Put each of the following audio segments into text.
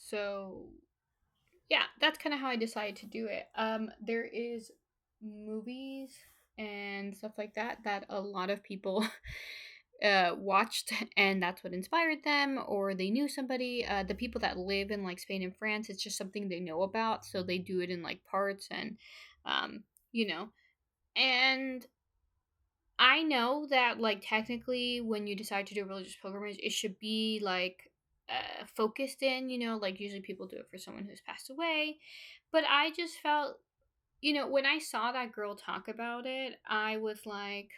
So yeah, that's kind of how I decided to do it. There is movies and stuff like that that a lot of people watched, and that's what inspired them, or they knew somebody. The people that live in like Spain and France, it's just something they know about, so they do it in like parts, and um, you know, and I know that like technically when you decide to do a religious pilgrimage, it should be like focused in, like usually people do it for someone who's passed away. But I just felt, when I saw that girl talk about it, I was like,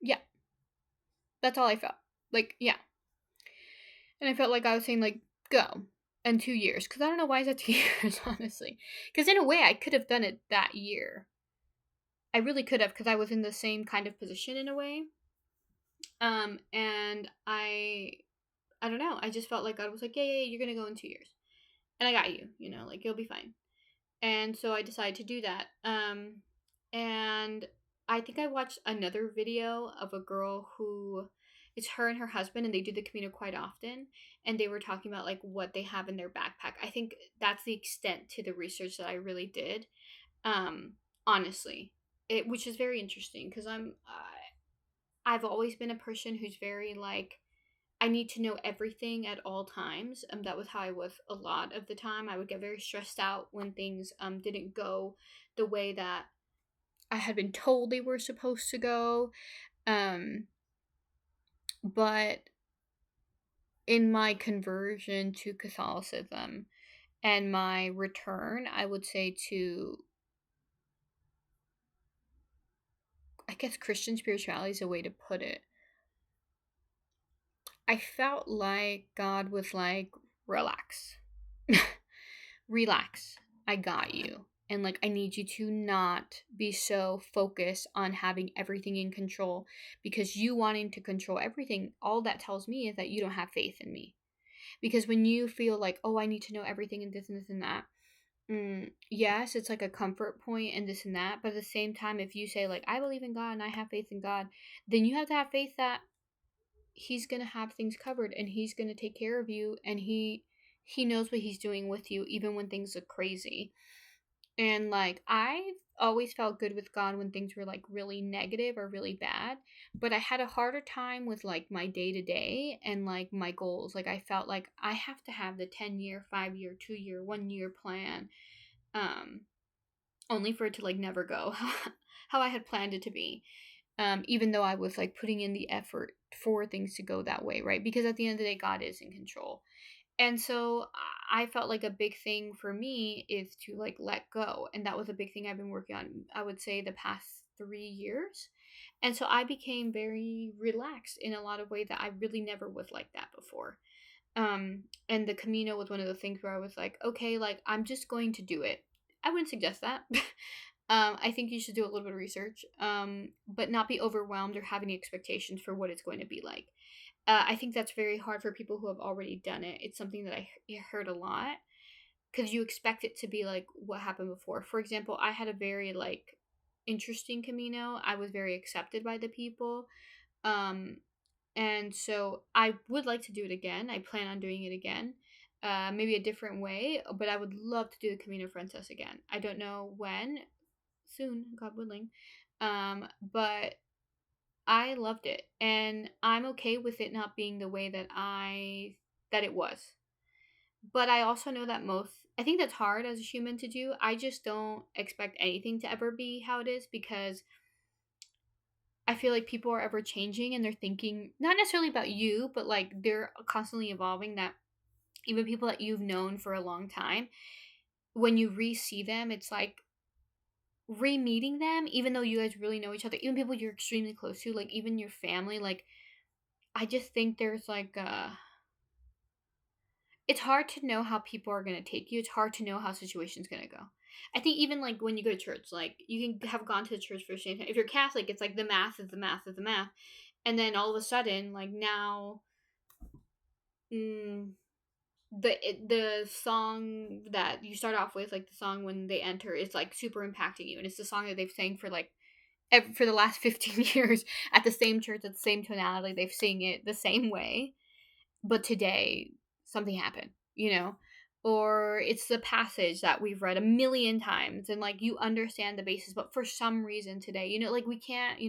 yeah, that's all I felt. Like, yeah. And I felt like I was saying, like, go. And 2 years. Because I don't know why is that 2 years, honestly. Because in a way, I could have done it that year. I really could have, because I was in the same kind of position in a way. And I don't know. I just felt like God was like, yeah, you're gonna go in 2 years, and I got you. Like you'll be fine. And so I decided to do that. And I think I watched another video of a girl who, it's her and her husband, and they do the Camino quite often. And they were talking about like what they have in their backpack. I think that's the extent to the research that I really did. Honestly, which is very interesting because I've always been a person who's very like I need to know everything at all times. That was how I was a lot of the time. I would get very stressed out when things didn't go the way that I had been told they were supposed to go. Um, but in my conversion to Catholicism and my return, I would say to, I guess Christian spirituality is a way to put it. I felt like God was like, relax. Relax. I got you. And like, I need you to not be so focused on having everything in control, because you wanting to control everything, all that tells me is that you don't have faith in me. Because when you feel like, oh, I need to know everything and this and this and that, yes, it's like a comfort point and this and that. But at the same time, if you say, like, I believe in God and I have faith in God, then you have to have faith that He's going to have things covered and He's going to take care of you, and He knows what He's doing with you, even when things look crazy. And like, I've always felt good with God when things were like really negative or really bad, but I had a harder time with like my day to day and like my goals. Like, I felt like I have to have the 10-year, 5-year, 2-year, 1-year plan, um, only for it to like never go how I had planned it to be. Even though I was like putting in the effort for things to go that way, right? Because at the end of the day, God is in control. And so I felt like a big thing for me is to like let go. And that was a big thing I've been working on, I would say, the past 3 years. And so I became very relaxed in a lot of ways that I really never was like that before. And the Camino was one of the things where I was like, okay, like I'm just going to do it. I wouldn't suggest that. I think you should do a little bit of research, but not be overwhelmed or have any expectations for what it's going to be like. I think that's very hard for people who have already done it. It's something that I heard a lot, because you expect it to be like what happened before. For example, I had a very like interesting Camino. I was very accepted by the people. Um, and so I would like to do it again. I plan on doing it again. Maybe a different way, but I would love to do the Camino Frances again. I don't know when, soon, God willing. But I loved it, and I'm okay with it not being the way that it was. But I also know that I think that's hard as a human to do. I just don't expect anything to ever be how it is, because I feel like people are ever changing and they're thinking not necessarily about you, but like they're constantly evolving, that even people that you've known for a long time, when you re-see them, it's like re-meeting them, even though you guys really know each other, even people you're extremely close to, like even your family. Like, I just think there's like it's hard to know how people are going to take you. It's hard to know how situation's going to go. I think even like when you go to church, like you can have gone to the church for the same time. If you're Catholic, it's like the mass is the mass is the mass. And then all of a sudden, like now, mm, the song that you start off with, like the song when they enter, is like super impacting you. And it's the song that they've sang for like for the last 15 years at the same church, at the same tonality. They've sing it the same way. But today, something happened. you know, or it's the passage that we've read a million times and like you understand the basis, but for some reason today, like we can't,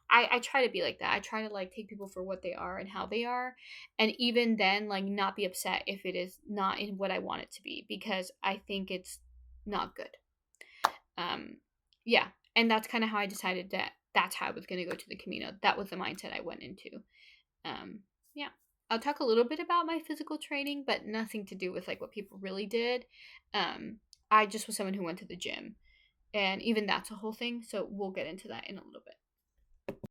I try to be like that. I try to like take people for what they are and how they are, and even then like not be upset if it is not in what I want it to be, because I think it's not good. Yeah, and that's kind of how I decided that that's how I was going to go to the Camino. That was the mindset I went into. um yeah, I'll talk a little bit about my physical training, but nothing to do with like what people really did. I just was someone who went to the gym, and even that's a whole thing, so we'll get into that in a little bit.